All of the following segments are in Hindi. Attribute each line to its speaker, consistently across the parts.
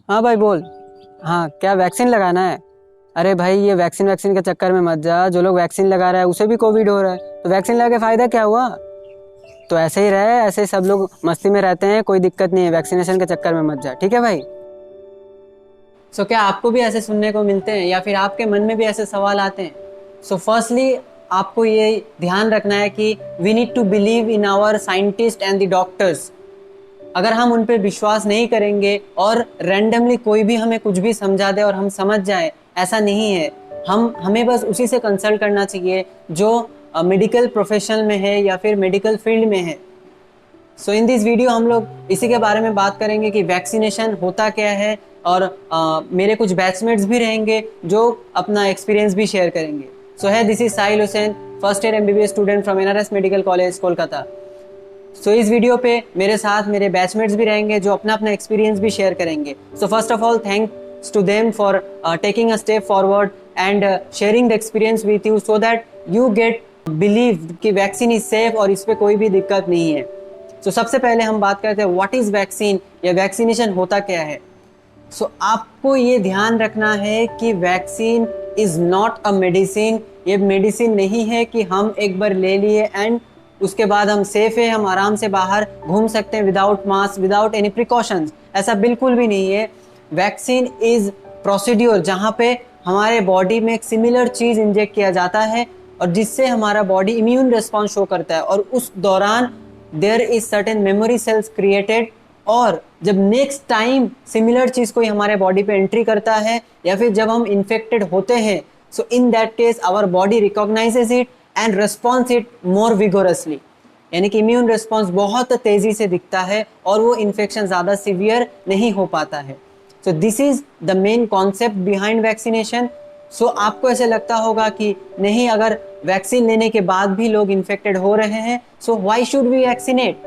Speaker 1: हाँ भाई बोल। हाँ क्या वैक्सीन लगाना है? अरे भाई ये वैक्सीन वैक्सीन के चक्कर में मत जा। जो लोग वैक्सीन लगा रहा है उसे भी कोविड हो रहा है, तो वैक्सीन लगा के फायदा क्या हुआ? तो ऐसे ही रहे, ऐसे ही सब लोग मस्ती में रहते हैं, कोई दिक्कत नहीं है। वैक्सीनेशन के चक्कर में मत जा, ठीक है भाई? सो क्या आपको भी ऐसे सुनने को मिलते हैं या फिर आपके मन में भी ऐसे सवाल आते हैं? सो फर्स्टली आपको ये ध्यान रखना है कि we need to believe in our scientist and the doctors. अगर हम उन पर विश्वास नहीं करेंगे और रैंडमली कोई भी हमें कुछ भी समझा दे और हम समझ जाए, ऐसा नहीं है। हमें बस उसी से कंसल्ट करना चाहिए जो मेडिकल प्रोफेशन में है या फिर मेडिकल फील्ड में है। सो इन दिस वीडियो हम लोग इसी के बारे में बात करेंगे कि वैक्सीनेशन होता क्या है, और मेरे कुछ बैचमेट्स भी रहेंगे जो अपना एक्सपीरियंस भी शेयर करेंगे। So hi, this is Sahil Hussain, first year MBBS student from NRS medical college Kolkata. So इस वीडियो पे मेरे साथ मेरे बैचमेट्स भी रहेंगे जो अपना अपना एक्सपीरियंस भी शेयर करेंगे। So first of all thanks to them for taking a step forward and sharing the experience with you, so that you get believe कि वैक्सीन इज सेफ और इस पर कोई भी दिक्कत नहीं है। सो सबसे पहले हम बात करते हैं व्हाट इज वैक्सीन या वैक्सीनेशन होता क्या है। सो आपको ये ध्यान रखना है कि vaccine is not a medicine. ये मेडिसिन नहीं है कि हम एक बार ले लिए एंड उसके बाद हम सेफ है, हम आराम से बाहर घूम सकते हैं without mask, without any precautions. ऐसा बिल्कुल भी नहीं है। वैक्सीन इज प्रोसीड्योर जहाँ पे हमारे बॉडी में एक सिमिलर चीज इंजेक्ट किया जाता है और जिससे हमारा बॉडी इम्यून रिस्पॉन्स शो करता है, और उस दौरान there is certain memory cells created. और जब नेक्स्ट टाइम सिमिलर चीज कोई हमारे बॉडी पे एंट्री करता है या फिर जब हम इन्फेक्टेड होते हैं, so in that case our body recognises it and response it more vigorously. यानी कि इम्यून रिस्पॉन्स बहुत तेजी से दिखता है और वो इन्फेक्शन ज्यादा सीवियर नहीं हो पाता है। So this is the main concept behind vaccination. So आपको ऐसे लगता होगा कि नहीं, अगर वैक्सीन लेने के बाद भी लोग इन्फेक्टेड हो रहे हैं, so why should we vaccinate?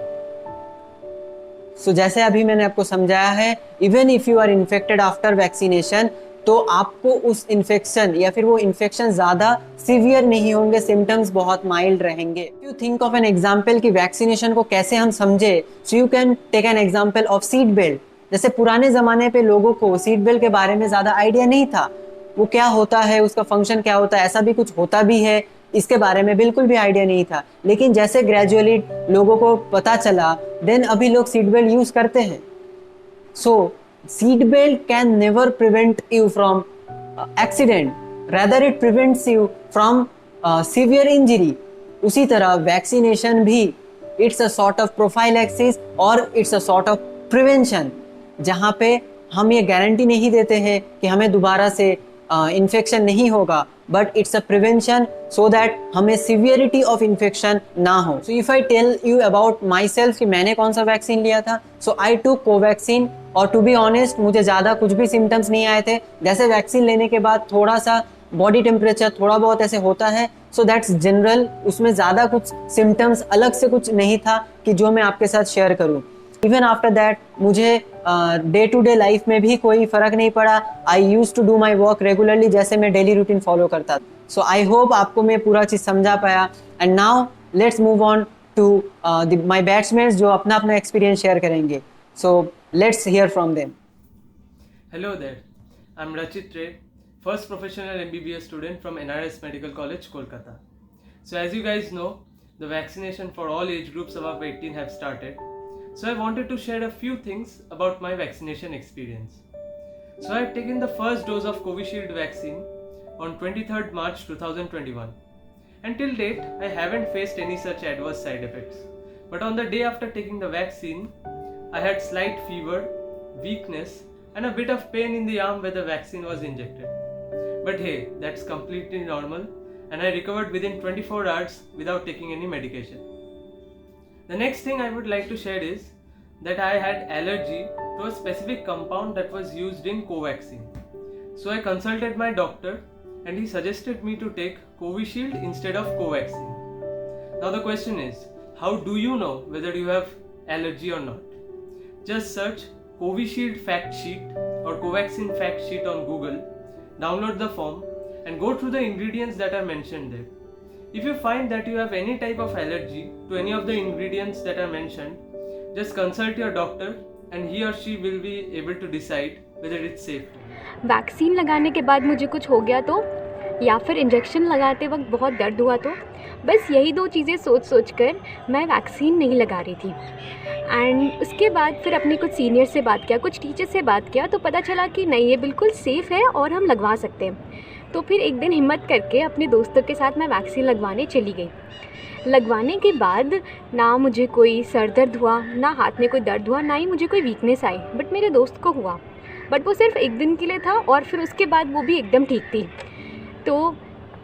Speaker 1: So जैसे अभी मैंने आपको समझाया है, even if you are infected after vaccination, तो आपको उस इन्फेक्शन या फिर वो इन्फेक्शन ज्यादा सीवियर नहीं होंगे, सिम्टम्स बहुत माइल्ड रहेंगे। You think of an example कि वैक्सीनेशन को कैसे हम समझे, so you can take an example of seat belt. जैसे पुराने जमाने पे लोगों को सीट बेल्ट के बारे में ज्यादा आइडिया नहीं था, वो क्या होता है, उसका फंक्शन क्या होता है, ऐसा भी कुछ होता भी है, इसके बारे में बिल्कुल भी आइडिया नहीं था। लेकिन जैसे ग्रेजुअली लोगों को पता चला, देन अभी लोग सीट बेल्ट यूज करते हैं। So seat belt can never prevent you from accident, rather it prevents you from severe injury। उसी तरह वैक्सीनेशन भी it's a sort of prophylaxis और it's a sort of prevention, जहाँ पे हम ये गारंटी नहीं देते हैं कि हमें दोबारा से इन्फेक्शन नहीं होगा, but it's a prevention so that हमें सिवियरिटी ऑफ इन्फेक्शन ना हो। So if I tell you about myself कि मैंने कौन सा वैक्सीन लिया था, सो आई टूक कोवैक्सीन। और टू बी ऑनेस्ट, मुझे ज़्यादा कुछ भी सिम्टम्स नहीं आए थे। जैसे वैक्सीन लेने के बाद थोड़ा सा बॉडी टेम्परेचर थोड़ा बहुत ऐसे होता है, सो दैट्स जनरल, उसमें ज़्यादा कुछ सिम्टम्स अलग से कुछ नहीं था कि जो मैं आपके साथ शेयर करूँ। इवन आफ्टर दैट मुझे डे टू डे लाइफ में भी कोई फर्क नहीं पड़ा। I use to do my work regularly, जैसे मैं डेली रूटीन फॉलो करता था। सो आई होप आपको मैं पूरा चीज़ समझा पाया। And now let's move on to my batsman जो अपना अपना एक्सपीरियंस शेयर करेंगे। So let's hear from them.
Speaker 2: Hello there, I'm Rachit Ray, first professional MBBS student from NRS Medical College, Kolkata. So as you guys know, the vaccination for all age groups above 18 have started. So I wanted to share a few things about my vaccination experience. So I have taken the first dose of Covishield vaccine on 23rd March 2021. And till date, I haven't faced any such adverse side effects. But on the day after taking the vaccine, I had slight fever, weakness, and a bit of pain in the arm where the vaccine was injected. But hey, that's completely normal, and I recovered within 24 hours without taking any medication. The next thing I would like to share is that I had allergy to a specific compound that was used in Covaxin. So I consulted my doctor and he suggested me to take Covishield instead of Covaxin. Now the question is, how do you know whether you have allergy or not? Just search Covishield fact sheet or Covaxin fact sheet on Google, download the form and go through the ingredients that are mentioned there. If you find that you have any type of allergy to any of the ingredients that are mentioned, just consult your doctor and he or she will be able to decide whether it's safe.
Speaker 3: Vaccine लगाने के बाद मुझे कुछ हो गया तो, या फिर इंजेक्शन लगाते वक्त बहुत दर्द हुआ तो, बस यही दो चीज़ें सोच कर मैं वैक्सीन नहीं लगा रही थी। एंड उसके बाद फिर अपने कुछ सीनियर से बात किया, कुछ टीचर से बात किया, तो पता चला कि नहीं, ये बिल्कुल सेफ़ है और हम लगवा सकते हैं। तो फिर एक दिन हिम्मत करके अपने दोस्तों के साथ मैं वैक्सीन लगवाने चली गई। लगवाने के बाद ना मुझे कोई सर दर्द हुआ, ना हाथ में कोई दर्द हुआ, ना ही मुझे कोई वीकनेस आई, बट मेरे दोस्त को हुआ। बट वो सिर्फ एक दिन के लिए था और फिर उसके बाद वो भी एकदम ठीक थी। तो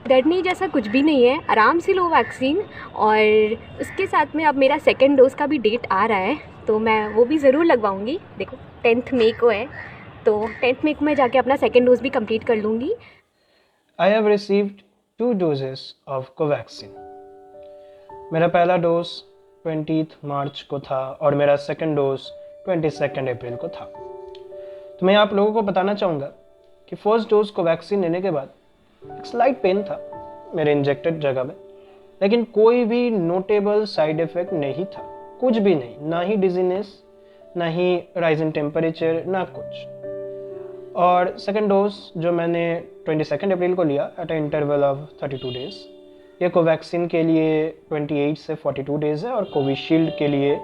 Speaker 3: डरने जैसा कुछ भी नहीं है, आराम से लो वैक्सीन। और उसके साथ में अब मेरा सेकेंड डोज़ का भी डेट आ रहा है, तो मैं वो भी ज़रूर लगवाऊंगी। देखो 10 मई को है, तो 10 मई को मैं जाके अपना सेकेंड डोज़ भी कंप्लीट कर लूँगी।
Speaker 4: I have received 2 doses of Covaxin. मेरा पहला डोज 20 मार्च को था और मेरा सेकेंड डोज 22 अप्रैल को था। तो मैं आप लोगों को बताना चाहूँगा कि फर्स्ट डोज कोवैक्सीन लेने के बाद एक स्लाइट पेन था मेरे इंजेक्टेड जगह में, लेकिन कोई भी नोटेबल साइड इफ़ेक्ट नहीं था, कुछ भी नहीं, ना ही डिजीनेस, ना ही राइज इन टेम्परेचर, ना कुछ। और सेकेंड डोज जो मैंने 22 अप्रैल को लिया at a interval of 32 days, ये कोवैक्सीन के लिए 28 से 42 डेज़ है और कोविशील्ड के लिए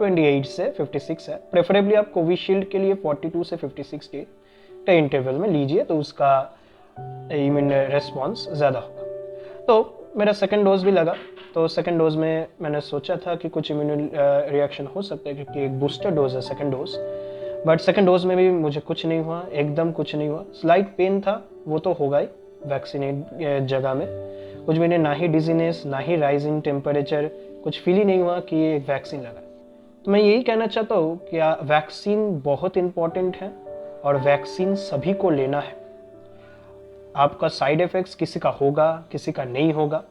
Speaker 4: 28 से 56 है। प्रेफरेबली आप कोविशील्ड के लिए 42 से 56 डे के इंटरवल में लीजिए, तो उसका इम्यून रेस्पॉन्स ज़्यादा होगा। तो मेरा सेकेंड डोज भी लगा, तो सेकेंड डोज में मैंने सोचा था कि कुछ इम्यून रिएक्शन हो सकता है क्योंकि एक बूस्टर डोज है second dose, but second dose में भी मुझे कुछ नहीं हुआ, एकदम कुछ नहीं हुआ। स्लाइट पेन था, वो तो होगा ही वैक्सीनेट जगह में, कुछ भी नहीं, ना ही डिजीनेस, ना ही राइज इन टेम्परेचर, कुछ फील ही नहीं हुआ कि ये एक वैक्सीन लगा। तो मैं यही कहना चाहता हूँ कि वैक्सीन बहुत इम्पॉर्टेंट है और वैक्सीन सभी को लेना है। आपका साइड इफ़ेक्ट्स किसी का होगा, किसी का नहीं होगा,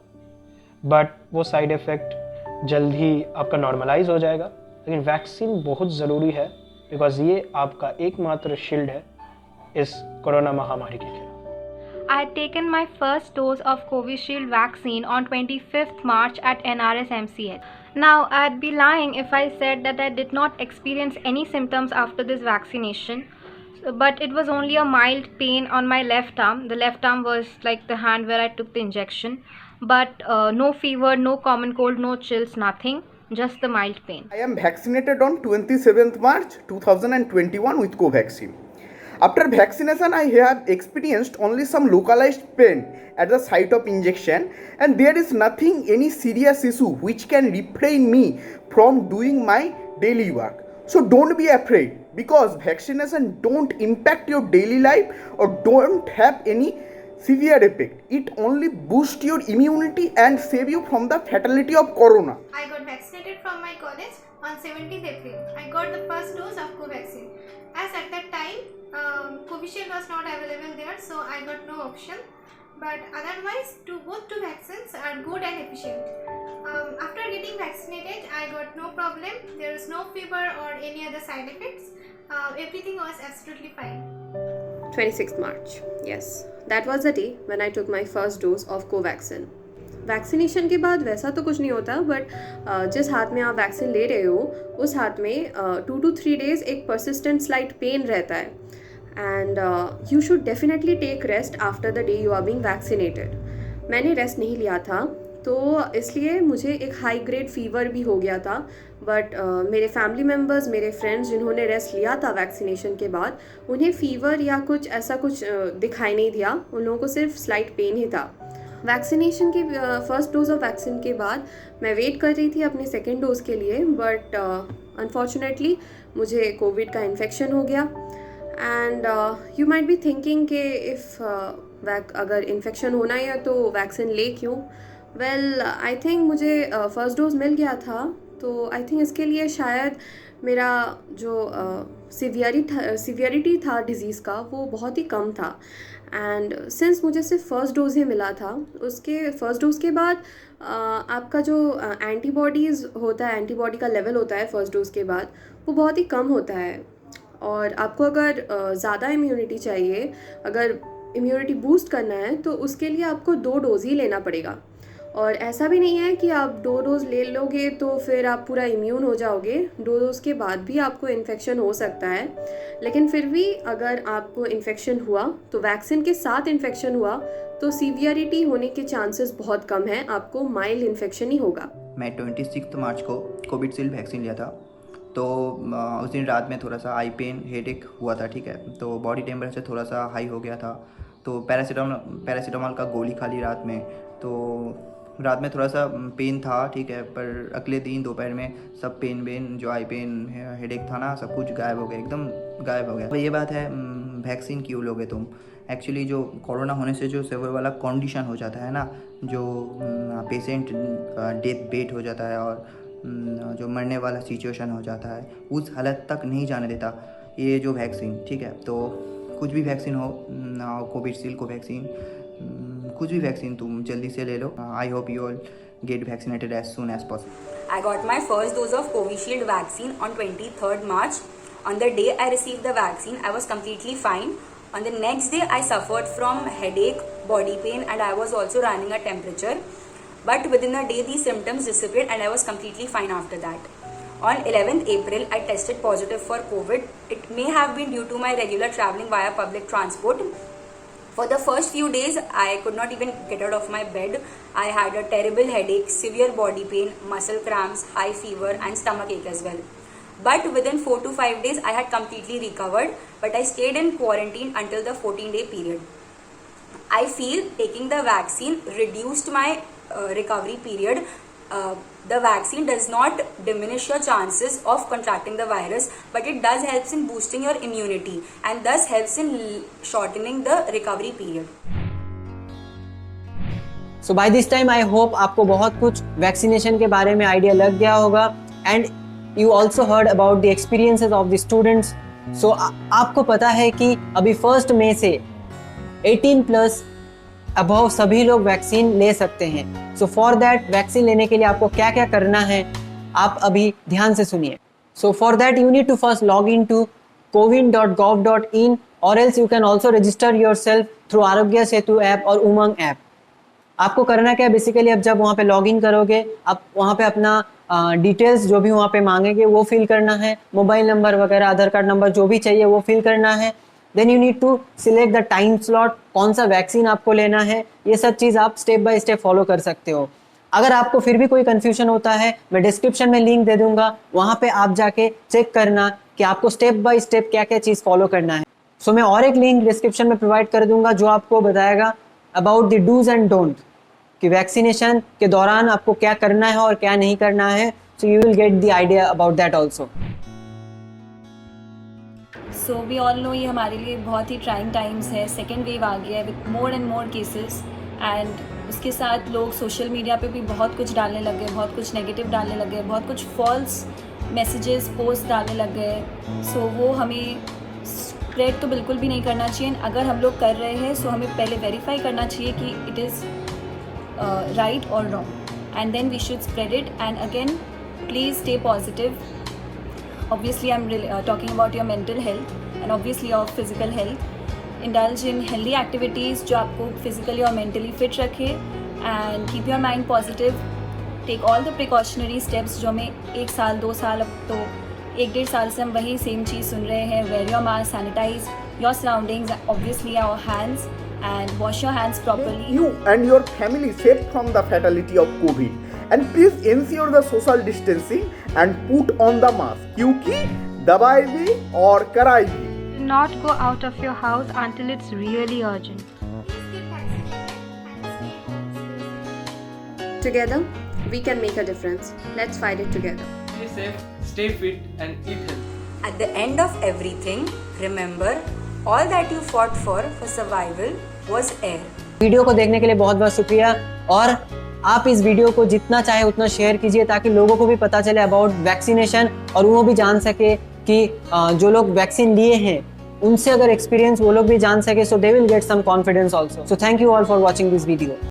Speaker 4: बट वो साइड इफ़ेक्ट जल्द ही आपका नॉर्मलाइज हो जाएगा। लेकिन वैक्सीन बहुत ज़रूरी है बिकॉज ये आपका एकमात्र शील्ड है इस कोरोना महामारी के खिलाफ।
Speaker 5: I had taken my first dose of Covishield vaccine on 25th March at NRS MCH. Now, I'd be lying if I said that I did not experience any symptoms after this vaccination, but it was only a mild pain on my left arm. The left arm was like the hand where I took the injection, but no fever, no common cold, no chills, nothing, just the mild pain.
Speaker 6: I am vaccinated on 27th March 2021 with Covaxin. After vaccination, I have experienced only some localized pain at the site of injection, and there is nothing, any serious issue which can refrain me from doing my daily work. So don't be afraid, because vaccination don't impact your daily life or don't have any severe effect. It only boosts your immunity and save you from the fatality of corona.
Speaker 7: I got vaccinated from my college on 17th April. I got the first dose of Covaxin. As at that time, Covishield was not available there, so I got no option. But otherwise, both two vaccines are good and efficient. After getting vaccinated, I got no problem. There is no fever or any other side effects. Everything was absolutely fine.
Speaker 8: 26th March. Yes, that was the day when I took my first dose of Covaxin. Vaccination के बाद वैसा तो कुछ नहीं होता, बट जिस हाथ में आप वैक्सीन ले रहे हो उस हाथ में 2 to 3 days एक परसिस्टेंट स्लाइट पेन रहता है, and you should definitely take rest after the day you are being vaccinated. मैंने रेस्ट नहीं लिया था, तो इसलिए मुझे एक हाई ग्रेड फीवर भी हो गया था, बट मेरे फैमिली मेम्बर्स, मेरे फ्रेंड्स जिन्होंने रेस्ट लिया था वैक्सीनेशन के बाद, उन्हें फ़ीवर या कुछ ऐसा कुछ दिखाई नहीं दिया, उन लोगों को सिर्फ स्लाइट पेन ही था। वैक्सीनेशन की फर्स्ट डोज ऑफ वैक्सीन के बाद मैं वेट कर रही थी अपने सेकेंड डोज़ के लिए, बट अनफॉर्चुनेटली मुझे कोविड का इन्फेक्शन हो गया। And you might be thinking कि अगर इन्फेक्शन होना ही है तो वैक्सीन ले क्यों। वेल, आई थिंक मुझे फर्स्ट डोज मिल गया था, तो आई थिंक इसके लिए शायद मेरा जो सीवियरिटी था डिज़ीज़ का वो बहुत ही कम था। एंड सिंस मुझे सिर्फ फर्स्ट डोज़ ही मिला था, उसके फर्स्ट डोज़ के बाद आपका जो एंटीबॉडीज़ होता है, एंटीबॉडी का लेवल होता है फर्स्ट डोज़ के बाद, वो बहुत ही कम होता है। और आपको अगर ज़्यादा इम्यूनिटी चाहिए, अगर इम्यूनिटी बूस्ट करना है, तो उसके लिए आपको 2 डोज़ ही लेना पड़ेगा। और ऐसा भी नहीं है कि आप 2 डोज ले लोगे तो फिर आप पूरा इम्यून हो जाओगे। 2 डोज के बाद भी आपको इन्फेक्शन हो सकता है, लेकिन फिर भी अगर आपको इन्फेक्शन हुआ तो वैक्सीन के साथ इन्फेक्शन हुआ तो सीवियरिटी होने के चांसेस बहुत कम हैं, आपको माइल्ड इन्फेक्शन ही होगा।
Speaker 9: मैं 26 मार्च को कोविशील्ड वैक्सीन लिया था। तो उस दिन रात में थोड़ा सा आई पेन हेडेक हुआ था, ठीक है। तो बॉडी टेम्परेचर थोड़ा सा हाई हो गया था, तो पैरासीटामोल का गोली खा ली रात में। तो रात में थोड़ा सा पेन था, ठीक है, पर अगले दिन दोपहर में सब पेन जो आई पेन हेडेक था ना, सब कुछ गायब हो गया, एकदम गायब हो गया। तो ये बात है, वैक्सीन क्यों लोगे तुम? एक्चुअली जो कोरोना होने से जो सेवर वाला कंडीशन हो जाता है ना, जो पेशेंट डेथ बेट हो जाता है और जो मरने वाला सिचुएशन हो जाता है, उस हालत तक नहीं जाने देता ये जो वैक्सीन, ठीक है। तो कुछ भी वैक्सीन हो, कोविशील्ड को वैक्सीन, कुछ भी वैक्सीन तुम जल्दी से ले लो। I hope you all get vaccinated as soon as possible.
Speaker 10: I got my first dose of Covishield vaccine on 23rd March. On the day I received the vaccine, I was completely fine. On the next day, I suffered from headache, body pain, and I was also running a temperature. But within a day, these symptoms disappeared and I was completely fine after that. On 11th April, I tested positive for COVID. It may have been due to my regular traveling via public transport. For the first few days, I could not even get out of my bed. I had a terrible headache, severe body pain, muscle cramps, high fever and stomach ache as well. But within 4 to 5 days, I had completely recovered, but I stayed in quarantine until the 14-day period. I feel taking the vaccine reduced my recovery period. The vaccine does not diminish your chances of contracting the virus, but it does helps in boosting your immunity and thus helps in shortening the recovery period.
Speaker 1: So by this time I hope आपको बहुत कुछ वैक्सीनेशन के बारे में आइडिया लग गया होगा and you also heard about the experiences of the students. So आपको पता है कि अभी 1 मई से 18 प्लस अबव सभी लोग वैक्सीन ले सकते हैं। सो फॉर दैट वैक्सीन लेने के लिए आपको क्या क्या करना है, आप अभी ध्यान से सुनिए। So for that you need to first log in to cowin.gov.in और else you can also register yourself through Aarogya Setu app और उमंग ऐप। आपको करना क्या है, बेसिकली अब जब वहाँ पे लॉग इन करोगे, आप वहाँ पे अपना डिटेल्स जो भी वहाँ पे मांगेंगे वो फिल करना है, मोबाइल नंबर वगैरह, आधार कार्ड नंबर जो भी चाहिए वो फिल करना है। Then you need to select the time slot, कौन सा वैक्सीन आपको लेना है, ये सब चीज़ आप स्टेप बाय स्टेप फॉलो कर सकते हो। अगर आपको फिर भी कोई कंफ्यूजन होता है, मैं डिस्क्रिप्शन में लिंक दे दूंगा, वहाँ पे आप जाके चेक करना कि आपको स्टेप बाय स्टेप क्या क्या चीज़ फॉलो करना है। सो मैं और एक लिंक डिस्क्रिप्शन में प्रोवाइड कर दूंगा जो आपको बताएगा about the dos and don't, कि वैक्सीनेशन के दौरान आपको क्या करना है और क्या नहीं करना है। So you will get the idea about that also.
Speaker 11: So we all know ये हमारे लिए बहुत ही ट्राइंग टाइम्स है। सेकेंड वेव आ गया है with more and more cases, and उसके साथ लोग सोशल मीडिया पे भी बहुत कुछ डालने लग गए, बहुत कुछ नेगेटिव डालने लग गए, बहुत कुछ फॉल्स मैसेजेस पोस्ट डालने लग गए। सो वो हमें स्प्रेड तो बिल्कुल भी नहीं करना चाहिए। अगर हम लोग कर रहे हैं सो हमें पहले वेरीफाई करना चाहिए कि इट इज़ राइट और wrong, and then we should spread it. And again please stay positive. Obviously, I'm talking about your mental health and obviously your physical health. Indulge in healthy activities जो आपको physically और mentally fit रखे, and keep your mind positive. Take all the precautionary steps जो हमें 1 साल 2 साल, अब तो 1-1.5 साल से हम वही सेम चीज़ सुन रहे हैं। Wear your mask, sanitize your surroundings, obviously our hands, and wash your hands properly.
Speaker 6: You and your family safe from the fatality of COVID. And please ensure the social distancing and put on the mask, क्योंकि दवाई भी और कराई भी।
Speaker 5: Do not go out of your house until it's really urgent.
Speaker 8: Together, we can make a difference. Let's fight it together.
Speaker 2: Stay safe, stay fit, and eat healthy.
Speaker 10: At the end of everything, remember all that you fought for survival was air.
Speaker 1: Video को देखने के लिए बहुत बहुत शुक्रिया, और आप इस वीडियो को जितना चाहे उतना शेयर कीजिए ताकि लोगों को भी पता चले अबाउट वैक्सीनेशन, और वो भी जान सके कि जो लोग वैक्सीन लिए हैं उनसे अगर एक्सपीरियंस वो लोग भी जान सके, so they will get some confidence also. So thank you all for watching this video.